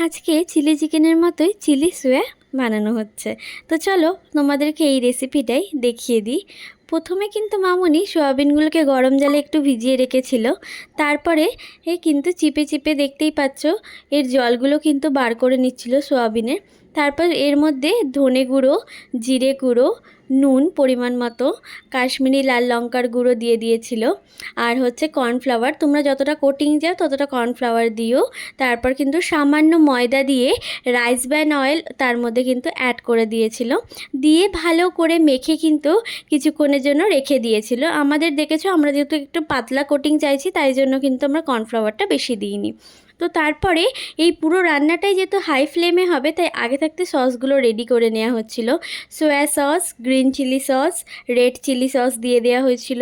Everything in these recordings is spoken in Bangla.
আজকে চিলি চিকেনের মতোই চিলি সোয়া বানানো হচ্ছে। তো চলো তোমাদেরকে এই রেসিপিটাই দেখিয়ে দিই। প্রথমে কিন্তু মামুনি সোয়াবিনগুলোকে গরম জলে একটু ভিজিয়ে রেখেছিল। তারপরে কিন্তু চিপে চিপে দেখতেই পাচ্ছ এর জলগুলো কিন্তু বার করে নিচ্ছিল সোয়াবিনের। তারপর এর মধ্যে ধনে গুঁড়ো, জিরে গুঁড়ো, নুন পরিমাণ মতো, কাশ্মীরি লাল লঙ্কার গুঁড়ো দিয়ে দিয়েছিল। আর হচ্ছে কর্নফ্লাওয়ার, তোমরা যতটা কোটিং যাও ততটা কর্নফ্লাওয়ার দিও। তারপর কিন্তু সামান্য ময়দা দিয়ে রাইস ব্র্যান অয়েল তার মধ্যে কিন্তু অ্যাড করে দিয়েছিল। দিয়ে ভালো করে মেখে কিন্তু কিছুক্ষণের জন্য রেখে দিয়েছিল। আমাদের দেখেছো আমরা যেহেতু একটু পাতলা কোটিং চাইছি তাই জন্য কিন্তু আমরা কর্নফ্লাওয়ারটা বেশি দিইনি। তো তারপরে এই পুরো রান্নাটাই যেহেতু হাই ফ্লেমে হবে তাই আগে থাকতে সসগুলো রেডি করে নেওয়া হচ্ছিল। Soya sauce, green chilli sauce, red chilli sauce দিয়ে দেওয়া হয়েছিল,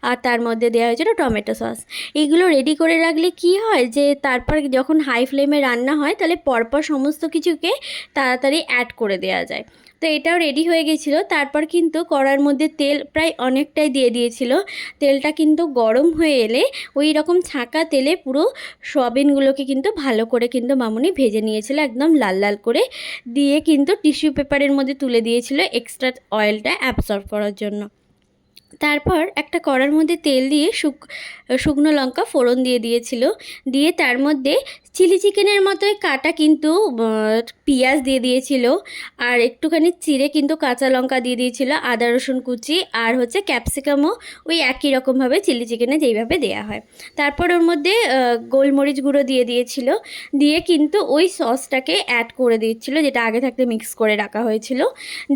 আর তার মধ্যে দেওয়া হয়েছিল টমেটো সস। এইগুলো রেডি করে রাখলে কি হয় যে তারপর যখন হাই ফ্লেমে রান্না হয় তাহলে পরপর সমস্ত কিছুকে তাড়াতাড়ি অ্যাড করে দেওয়া যায়। তো এটাও রেডি হয়ে গেছিলো। তারপর কিন্তু কড়ার মধ্যে তেল প্রায় অনেকটাই দিয়ে দিয়েছিল। তেলটা কিন্তু গরম হয়ে এলে ওই রকম ছাঁকা তেলে পুরো সয়াবিনগুলোকে কিন্তু ভালো করে কিন্তু মামুনি ভেজে নিয়েছিল একদম লাল লাল করে। দিয়ে কিন্তু টিস্যু পেপারের মধ্যে তুলে দিয়েছিল এক্সট্রা অয়েলটা অ্যাবসর্ব করার জন্য। তারপর একটা কড়ার মধ্যে তেল দিয়ে শুকনো লঙ্কা ফোড়ন দিয়ে দিয়েছিল। দিয়ে তার মধ্যে চিলি চিকেনের মতোই কাটা কিন্তু পেঁয়াজ দিয়ে দিয়েছিল, আর একটুখানি চিড়ে কিন্তু কাঁচা লঙ্কা দিয়ে দিয়েছিল, আদা রসুন কুচি, আর হচ্ছে ক্যাপসিকামও ওই একই রকমভাবে চিলি চিকেনে যেইভাবে দেয়া হয়। তারপর ওর মধ্যে গোলমরিচ গুঁড়ো দিয়ে দিয়েছিল। দিয়ে কিন্তু ওই সসটাকে অ্যাড করে দিচ্ছিল যেটা আগে থাকতে মিক্স করে রাখা হয়েছিল।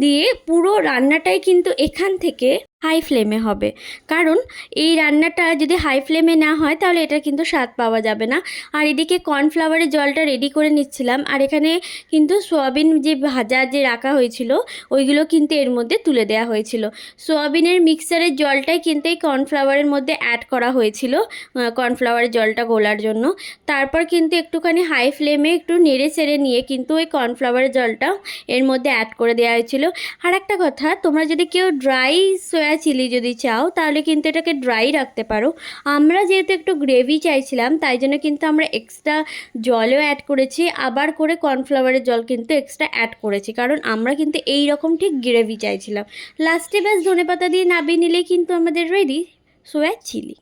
দিয়ে পুরো রান্নাটাই কিন্তু এখান থেকে হাই ফ্লেমে হবে, কারণ এই রান্নাটা যদি হাই ফ্লেমে না হয় তাহলে এটা কিন্তু স্বাদ পাওয়া যাবে না। আর এদিকে কর্নফ্লাওয়ারের জলটা রেডি করে নিচ্ছিলাম, আর এখানে কিন্তু সোয়াবিন যে ভাজা যে রাখা হয়েছিল ওইগুলো কিন্তু এর মধ্যে তুলে দেওয়া হয়েছিল। সোয়াবিনের মিক্সারের জলটাই কিন্তু এই কর্নফ্লাওয়ারের মধ্যে অ্যাড করা হয়েছিল কর্নফ্লাওয়ারের জলটা গোলার জন্য। তারপর কিন্তু একটুখানি হাই ফ্লেমে একটু নেড়ে চেড়ে নিয়ে কিন্তু ওই কর্নফ্লাওয়ারের জলটা এর মধ্যে অ্যাড করে দেওয়া হয়েছিল। আর একটা কথা, তোমরা যদি কেউ ড্রাই সোয়া চিলি যদি চাও তাহলে কিন্তু এটাকে ড্রাই রাখতে পারো। আমরা যেহেতু একটু গ্রেভি চাইছিলাম তাই জন্য কিন্তু আমরা এক্সট্রা জলও অ্যাড করেছি, আবার করে কর্নফ্লাওয়ারের জল কিন্তু এক্সট্রা অ্যাড করেছি, কারণ আমরা কিন্তু এই রকম ঠিক গ্রেভি চাইছিলাম। লাস্টে ব্যাস ধনেপাতা দিয়ে নামিয়ে নিলেই কিন্তু আমাদের রেডি সোয়া চিলি।